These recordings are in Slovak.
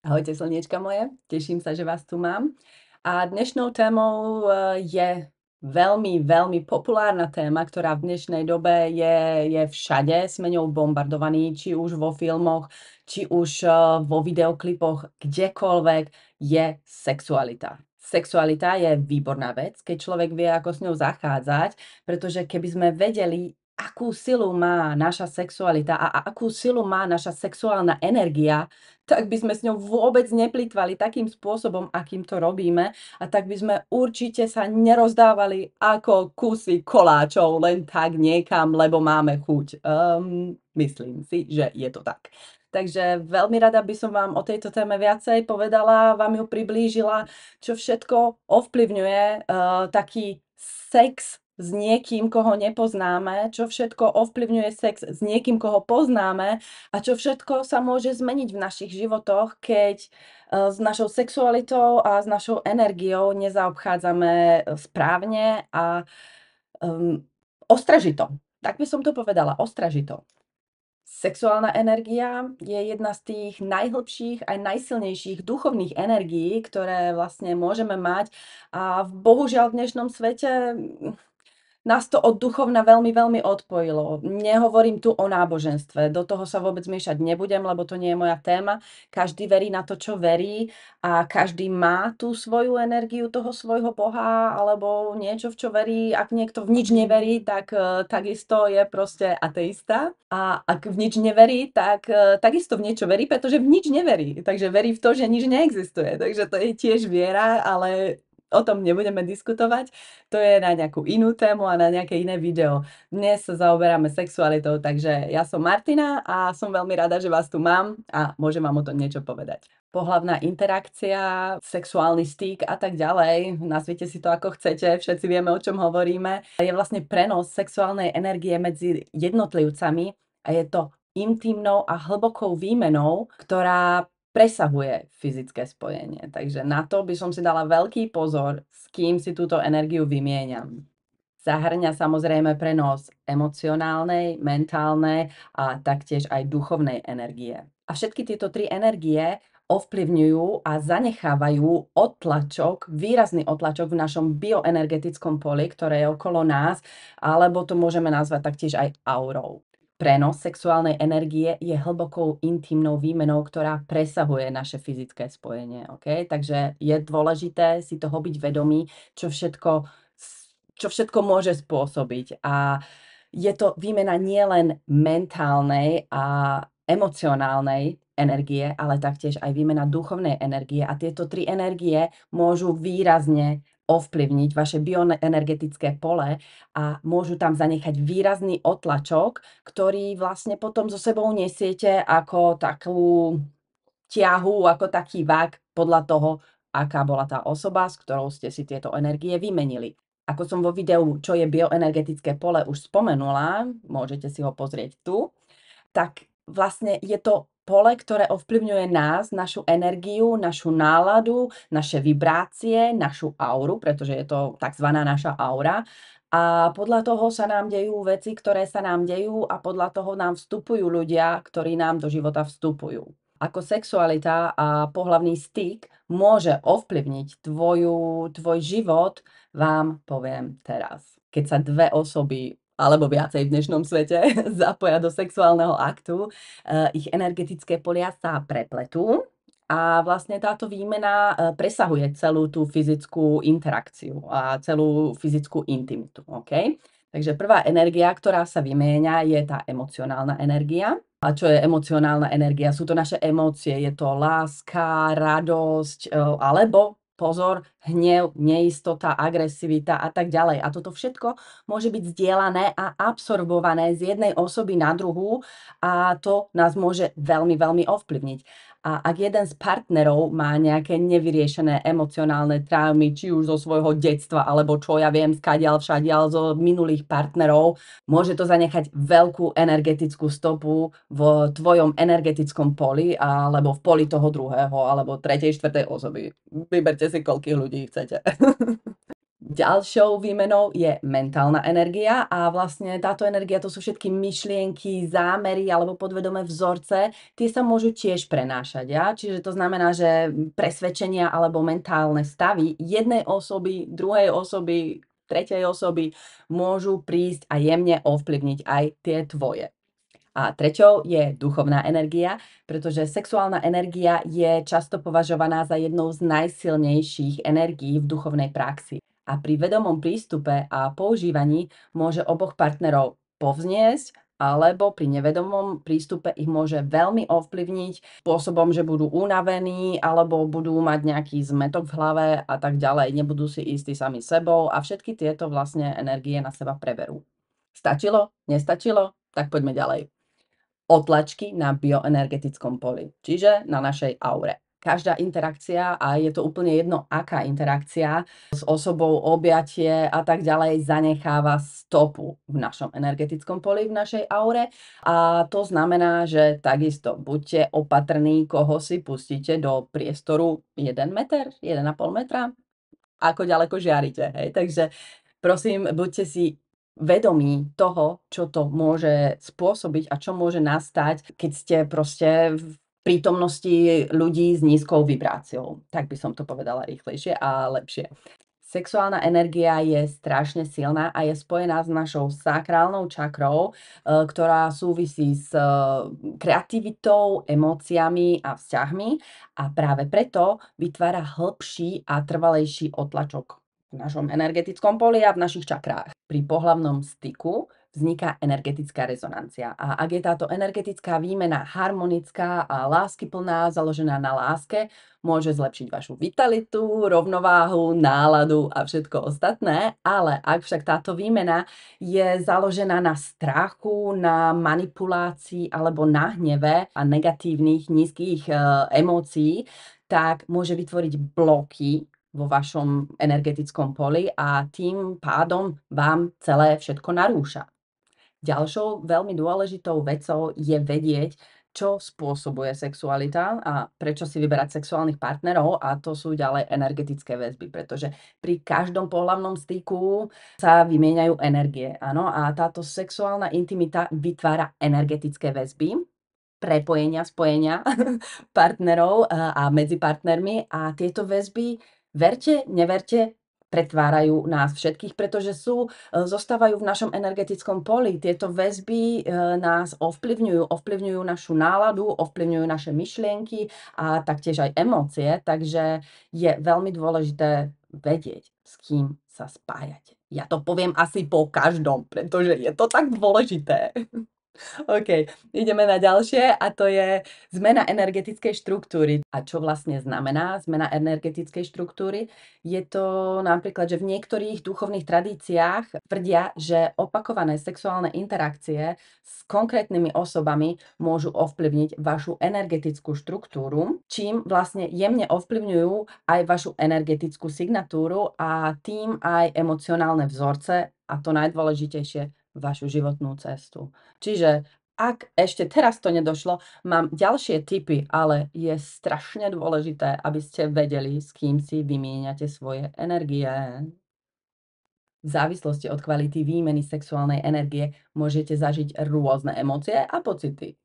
Ahojte slniečka moje, teším sa, že vás tu mám. A dnešnou témou je veľmi populárna téma, ktorá v dnešnej dobe je všade. Sme ňou bombardovaní, či už vo filmoch, či už vo videoklipoch, kdekoľvek je sexualita. Sexualita je výborná vec, keď človek vie, ako s ňou zachádzať, pretože keby sme vedeli, akú silu má naša sexualita a akú silu má naša sexuálna energia, tak by sme s ňou vôbec neplýtvali takým spôsobom, akým to robíme, a tak by sme určite sa nerozdávali ako kusy koláčov len tak niekam, lebo máme chuť. Myslím si, že je to tak. Takže veľmi rada by som vám o tejto téme viacej povedala, vám ju priblížila, čo všetko ovplyvňuje taký sex s niekým, koho nepoznáme, čo všetko ovplyvňuje sex s niekým, koho poznáme, a čo všetko sa môže zmeniť v našich životoch, keď s našou sexualitou a s našou energiou nezaobchádzame správne a ostražito. Tak by som to povedala, ostražito. Sexuálna energia je jedna z tých najhlbších aj najsilnejších duchovných energií, ktoré vlastne môžeme mať, a bohužiaľ v dnešnom svete nás to od duchovna veľmi odpojilo. Nehovorím tu o náboženstve, do toho sa vôbec miešať nebudem, lebo to nie je moja téma. Každý verí na to, čo verí, a každý má tú svoju energiu toho svojho Boha alebo niečo, v čo verí. Ak niekto v nič neverí, tak takisto je proste ateista. A ak v nič neverí, tak takisto v niečo verí, pretože v nič neverí. Takže verí v to, že nič neexistuje. Takže to je tiež viera, ale o tom nebudeme diskutovať. To je na nejakú inú tému a na nejaké iné video. Dnes sa zaoberáme sexualitou, takže ja som Martina a som veľmi rada, že vás tu mám a môžem vám o tom niečo povedať. Pohlavná interakcia, sexuálny styk a tak ďalej, nazvite si to ako chcete, všetci vieme, o čom hovoríme, je vlastne prenos sexuálnej energie medzi jednotlivcami a je to intimnou a hlbokou výmenou, ktorá presahuje fyzické spojenie. Takže na to by som si dala veľký pozor, s kým si túto energiu vymieňam. Zahŕňa samozrejme prenos emocionálnej, mentálnej a taktiež aj duchovnej energie. A všetky tieto tri energie ovplyvňujú a zanechávajú odtlačok, výrazný odtlačok v našom bioenergetickom poli, ktoré je okolo nás, alebo to môžeme nazvať taktiež aj aurou. Prenos sexuálnej energie je hlbokou intimnou výmenou, ktorá presahuje naše fyzické spojenie. Okay? Takže je dôležité si toho byť vedomý, čo všetko môže spôsobiť. A je to výmena nielen mentálnej a emocionálnej energie, ale taktiež aj výmena duchovnej energie. A tieto tri energie môžu výrazne ovplyvniť vaše bioenergetické pole a môžu tam zanechať výrazný odtlačok, ktorý vlastne potom so sebou nesiete ako takú ťahu, ako taký vák podľa toho, aká bola tá osoba, s ktorou ste si tieto energie vymenili. Ako som vo videu Čo je bioenergetické pole už spomenula, môžete si ho pozrieť tu, tak vlastne je to pole, ktoré ovplyvňuje nás, našu energiu, našu náladu, naše vibrácie, našu auru, pretože je to takzvaná naša aura. A podľa toho sa nám dejú veci, ktoré sa nám dejú, a podľa toho nám vstupujú ľudia, ktorí nám do života vstupujú. Ako sexualita a pohlavný styk môže ovplyvniť tvoj život, vám poviem teraz. Keď sa dve osoby alebo viacej v dnešnom svete zapoja do sexuálneho aktu, ich energetické polia sa prepletú a vlastne táto výmena presahuje celú tú fyzickú interakciu a celú fyzickú intimitu. Okay? Takže prvá energia, ktorá sa vymieňa, je tá emocionálna energia. A čo je emocionálna energia? Sú to naše emócie, je to láska, radosť, alebo pozor, hnev, neistota, agresivita a tak ďalej. A toto všetko môže byť zdieľané a absorbované z jednej osoby na druhú, a to nás môže veľmi ovplyvniť. A ak jeden z partnerov má nejaké nevyriešené emocionálne traumy, či už zo svojho detstva, alebo čo ja viem, skadiaľ všadiaľ zo minulých partnerov, môže to zanechať veľkú energetickú stopu v tvojom energetickom poli, alebo v poli toho druhého, alebo tretej, štvrtej osoby. Vyberte si, koľkých ľudí chcete. Ďalšou výmenou je mentálna energia a vlastne táto energia to sú všetky myšlienky, zámery alebo podvedomé vzorce. Tie sa môžu tiež prenášať. Ja? Čiže to znamená, že presvedčenia alebo mentálne stavy jednej osoby, druhej osoby, tretej osoby môžu prísť a jemne ovplyvniť aj tie tvoje. A treťou je duchovná energia, pretože sexuálna energia je často považovaná za jednou z najsilnejších energií v duchovnej praxi. A pri vedomom prístupe a používaní môže oboch partnerov povzniesť, alebo pri nevedomom prístupe ich môže veľmi ovplyvniť spôsobom, že budú unavení, alebo budú mať nejaký zmetok v hlave a tak ďalej. Nebudú si istí sami sebou a všetky tieto vlastne energie na seba preberú. Stačilo? Nestačilo? Tak poďme ďalej. Otlačky na bioenergetickom poli, čiže na našej aure. Každá interakcia, a je to úplne jedno, aká interakcia s osobou, objatie a tak ďalej, zanecháva stopu v našom energetickom poli, v našej aure. A to znamená, že takisto buďte opatrní, koho si pustíte do priestoru 1 meter, 1,5 metra, ako ďaleko žiarite. Hej? Takže prosím, buďte si vedomí toho, čo to môže spôsobiť a čo môže nastať, keď ste proste v prítomnosti ľudí s nízkou vibráciou. Tak by som to povedala rýchlejšie a lepšie. Sexuálna energia je strašne silná a je spojená s našou sakrálnou čakrou, ktorá súvisí s kreativitou, emóciami a vzťahmi a práve preto vytvára hĺbší a trvalejší otlačok v našom energetickom poli a v našich čakrách. Pri pohlavnom styku vzniká energetická rezonancia. A ak je táto energetická výmena harmonická a láskyplná, založená na láske, môže zlepšiť vašu vitalitu, rovnováhu, náladu a všetko ostatné. Ale ak však táto výmena je založená na strachu, na manipulácii alebo na hneve a negatívnych, nízkych emócií, tak môže vytvoriť bloky vo vašom energetickom poli a tým pádom vám celé všetko narúša. Ďalšou veľmi dôležitou vecou je vedieť, čo spôsobuje sexualita a prečo si vyberať sexuálnych partnerov, a to sú ďalej energetické väzby, pretože pri každom pohlavnom styku sa vymieňajú energie. Áno, a táto sexuálna intimita vytvára energetické väzby, prepojenia, spojenia partnerov a medzi partnermi, a tieto väzby, verte, neverte, pretvárajú nás všetkých, pretože zostávajú v našom energetickom poli. Tieto väzby nás ovplyvňujú našu náladu, ovplyvňujú naše myšlienky a taktiež aj emócie, takže je veľmi dôležité vedieť, s kým sa spájať. Ja to poviem asi po každom, pretože je to tak dôležité. OK, ideme na ďalšie a to je zmena energetickej štruktúry. A čo vlastne znamená zmena energetickej štruktúry? Je to napríklad, že v niektorých duchovných tradíciách tvrdia, že opakované sexuálne interakcie s konkrétnymi osobami môžu ovplyvniť vašu energetickú štruktúru, čím vlastne jemne ovplyvňujú aj vašu energetickú signatúru a tým aj emocionálne vzorce a to najdôležitejšie, vašu životnú cestu. Čiže ak ešte teraz to nedošlo, mám ďalšie tipy, ale je strašne dôležité, aby ste vedeli, s kým si vymieňate svoje energie. V závislosti od kvality výmeny sexuálnej energie môžete zažiť rôzne emócie a pocity.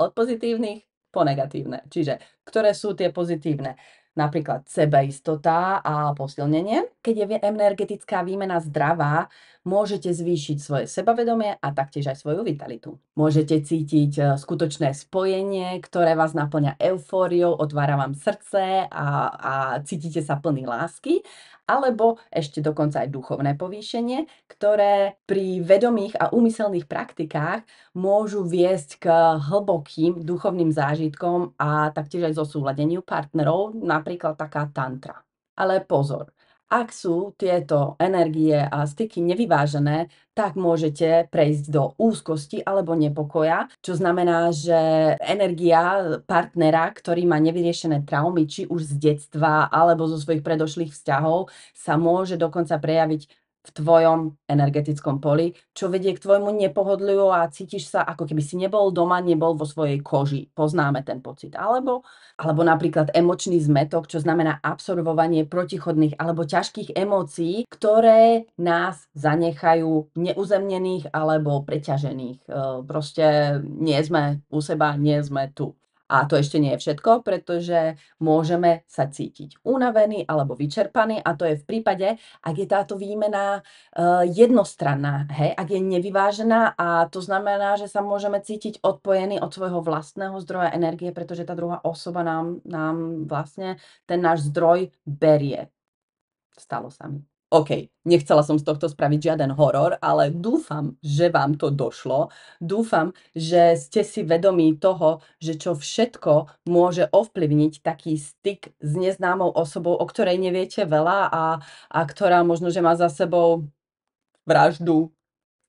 Od pozitívnych po negatívne. Čiže, ktoré sú tie pozitívne? Napríklad sebaistota a posilnenie. Keď je energetická výmena zdravá, môžete zvýšiť svoje sebavedomie a taktiež aj svoju vitalitu. Môžete cítiť skutočné spojenie, ktoré vás naplňa eufóriou, otvára vám srdce a cítite sa plný lásky. Alebo ešte dokonca aj duchovné povýšenie, ktoré pri vedomých a úmyselných praktikách môžu viesť k hlbokým duchovným zážitkom a taktiež aj zosúladeniu partnerov, napríklad taká tantra. Ale pozor, ak sú tieto energie a styky nevyvážené, tak môžete prejsť do úzkosti alebo nepokoja, čo znamená, že energia partnera, ktorý má nevyriešené traumy, či už z detstva alebo zo svojich predošlých vzťahov, sa môže dokonca prejaviť v tvojom energetickom poli, čo vedie k tvojmu nepohodliu a cítiš sa, ako keby si nebol doma, nebol vo svojej koži. Poznáme ten pocit. Alebo napríklad emočný zmätok, čo znamená absorbovanie protichodných alebo ťažkých emócií, ktoré nás zanechajú neuzemnených alebo preťažených. Proste nie sme u seba, nie sme tu. A to ešte nie je všetko, pretože môžeme sa cítiť unavený alebo vyčerpaný a to je v prípade, ak je táto výmena jednostranná, hej, ak je nevyvážená a to znamená, že sa môžeme cítiť odpojení od svojho vlastného zdroja energie, pretože tá druhá osoba nám vlastne ten náš zdroj berie. Stalo sa mi. OK, nechcela som z tohto spraviť žiaden horor, ale dúfam, že vám to došlo. Dúfam, že ste si vedomí toho, že čo všetko môže ovplyvniť taký styk s neznámou osobou, o ktorej neviete veľa a ktorá možno, že má za sebou vraždu,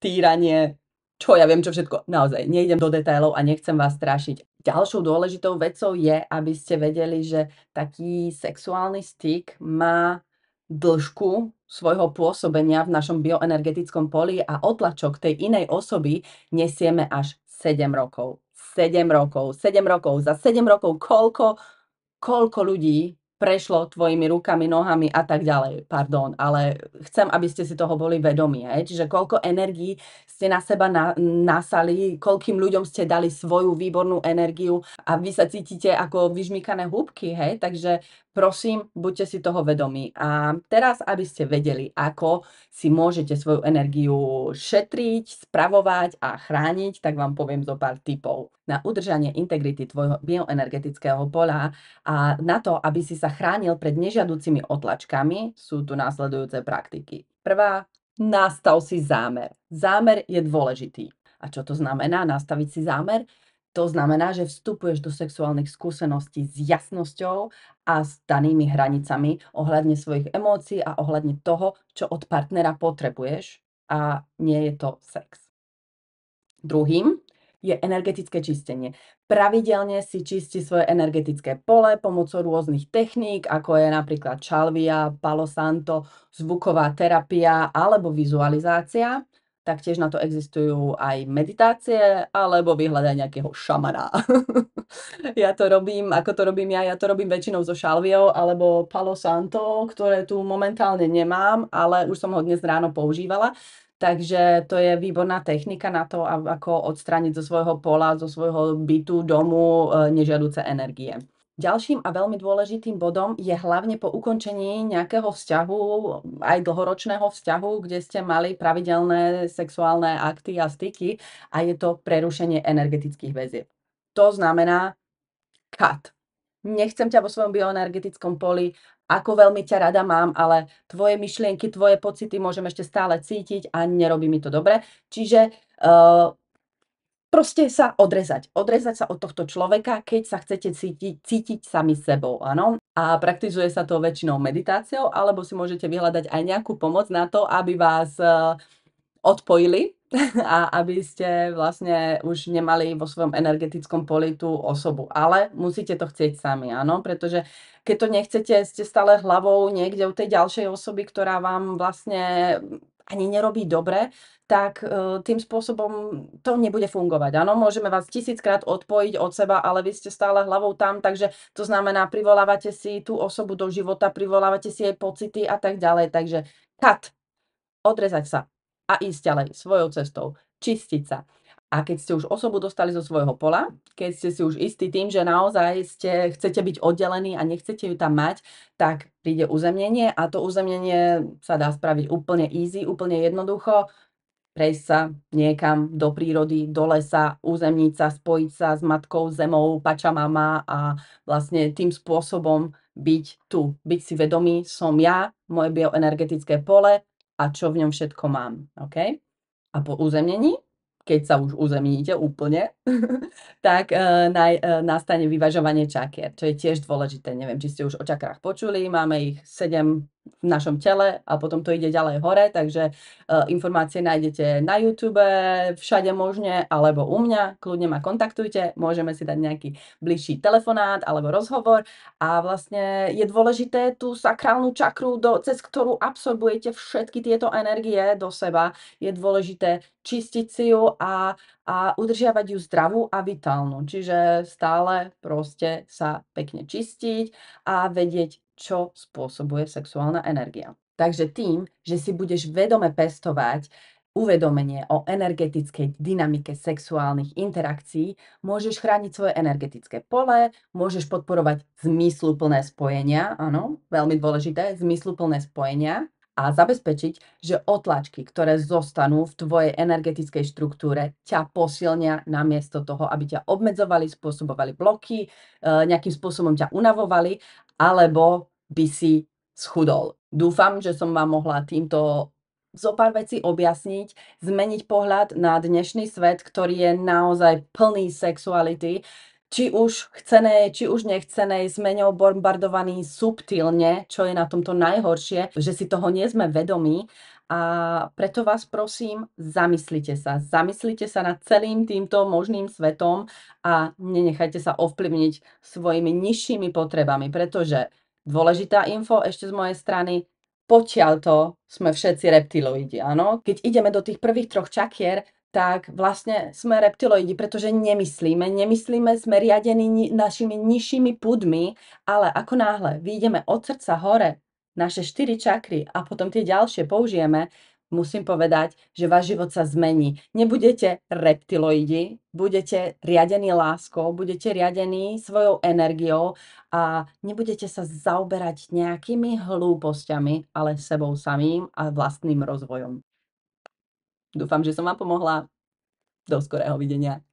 týranie, čo ja viem, čo všetko. Naozaj, nejdem do detailov a nechcem vás strašiť. Ďalšou dôležitou vecou je, aby ste vedeli, že taký sexuálny styk má dĺžku svojho pôsobenia v našom bioenergetickom poli a otlačok tej inej osoby nesieme až 7 rokov. 7 rokov, 7 rokov. Za 7 rokov koľko ľudí prešlo tvojimi rukami, nohami a tak ďalej. Pardon, ale chcem, aby ste si toho boli vedomí, hej. Čiže koľko energií ste na seba nasali, koľkým ľuďom ste dali svoju výbornú energiu a vy sa cítite ako vyžmýkané húbky, hej. Takže prosím, buďte si toho vedomí. A teraz, aby ste vedeli, ako si môžete svoju energiu šetriť, spravovať a chrániť, tak vám poviem zo pár tipov na udržanie integrity tvojho bioenergetického poľa a na to, aby si sa chránil pred nežiaducimi otlačkami, sú tu následujúce praktiky. Prvá, nastav si zámer. Zámer je dôležitý. A čo to znamená nastaviť si zámer? To znamená, že vstupuješ do sexuálnych skúseností s jasnosťou a s danými hranicami ohľadne svojich emócií a ohľadne toho, čo od partnera potrebuješ a nie je to sex. Druhým je energetické čistenie. Pravidelne si čisti svoje energetické pole pomocou rôznych techník, ako je napríklad čalvia, palo santo, zvuková terapia alebo vizualizácia. Taktiež na to existujú aj meditácie alebo vyhľadať nejakého šamana. Ja to robím, ako to robím ja to robím väčšinou so šalviou alebo palo santo, ktoré tu momentálne nemám, ale už som ho dnes ráno používala. Takže to je výborná technika na to, ako odstrániť zo svojho pola, zo svojho bytu, domu nežiaduce energie. Ďalším a veľmi dôležitým bodom je hlavne po ukončení nejakého vzťahu, aj dlhoročného vzťahu, kde ste mali pravidelné sexuálne akty a styky a je to prerušenie energetických väzieb. To znamená cut. Nechcem ťa vo svojom bioenergetickom poli, ako veľmi ťa rada mám, ale tvoje myšlienky, tvoje pocity môžem ešte stále cítiť a nerobí mi to dobre. Čiže proste sa odrezať. Odrezať sa od tohto človeka, keď sa chcete cítiť sami sebou, áno. A praktizuje sa to väčšinou meditáciou, alebo si môžete vyhľadať aj nejakú pomoc na to, aby vás odpojili a aby ste vlastne už nemali vo svojom energetickom poli tú osobu. Ale musíte to chcieť sami, áno, pretože keď to nechcete, ste stále hlavou niekde u tej ďalšej osoby, ktorá vám vlastne ani nerobí dobre, tak tým spôsobom to nebude fungovať. Áno, môžeme vás 1000-krát odpojiť od seba, ale vy ste stále hlavou tam, takže to znamená, privolávate si tú osobu do života, privolávate si jej pocity a tak ďalej. Takže cut, odrezať sa a ísť ďalej svojou cestou, čistiť sa. A keď ste už osobu dostali zo svojho pola, keď ste si už istí tým, že naozaj chcete byť oddelení a nechcete ju tam mať, tak príde uzemnenie a to uzemnenie sa dá spraviť úplne easy, úplne jednoducho. Prejsť sa niekam do prírody, do lesa, uzemniť sa, spojiť sa s matkou zemou, Pachamama a vlastne tým spôsobom byť tu. Byť si vedomý, som ja, moje bioenergetické pole a čo v ňom všetko mám. OK? A po uzemnení, keď sa už uzemníte úplne, tak nastane vyvažovanie čakier, čo je tiež dôležité. Neviem, či ste už o čakrách počuli, máme ich 7 v našom tele a potom to ide ďalej hore, takže informácie nájdete na YouTube, všade možne, alebo u mňa, kľudne ma kontaktujte, môžeme si dať nejaký bližší telefonát alebo rozhovor a vlastne je dôležité tú sakrálnu čakru, cez ktorú absorbujete všetky tieto energie do seba, je dôležité čistiť si ju a udržiavať ju zdravú a vitálnu. Čiže stále proste sa pekne čistiť a vedieť, čo spôsobuje sexuálna energia. Takže tým, že si budeš vedome pestovať uvedomenie o energetickej dynamike sexuálnych interakcií, môžeš chrániť svoje energetické pole, môžeš podporovať zmysluplné spojenia, áno, veľmi dôležité, zmysluplné spojenia a zabezpečiť, že otlačky, ktoré zostanú v tvojej energetickej štruktúre, ťa posilnia namiesto toho, aby ťa obmedzovali, spôsobovali bloky, nejakým spôsobom ťa unavovali, alebo by si schudol. Dúfam, že som vám mohla týmto zopár vecí objasniť, zmeniť pohľad na dnešný svet, ktorý je naozaj plný sexuality, či už chcenej, či už nechcenej, sme ňou bombardovaní subtilne, čo je na tomto najhoršie, že si toho nie sme vedomí. A preto vás prosím, zamyslite sa nad celým týmto možným svetom a nenechajte sa ovplyvniť svojimi nižšími potrebami, pretože dôležitá info ešte z mojej strany, potiaľto sme všetci reptiloidi, áno? Keď ideme do tých prvých 3 čakier, tak vlastne sme reptiloidi, pretože nemyslíme, sme riadení našimi nižšími pudmi, ale ako náhle vyjdeme od srdca hore, naše 4 čakry a potom tie ďalšie použijeme, musím povedať, že váš život sa zmení. Nebudete reptiloidi, budete riadení láskou, budete riadení svojou energiou a nebudete sa zaoberať nejakými hlúposťami, ale sebou samým a vlastným rozvojom. Dúfam, že som vám pomohla. Do skorého videnia.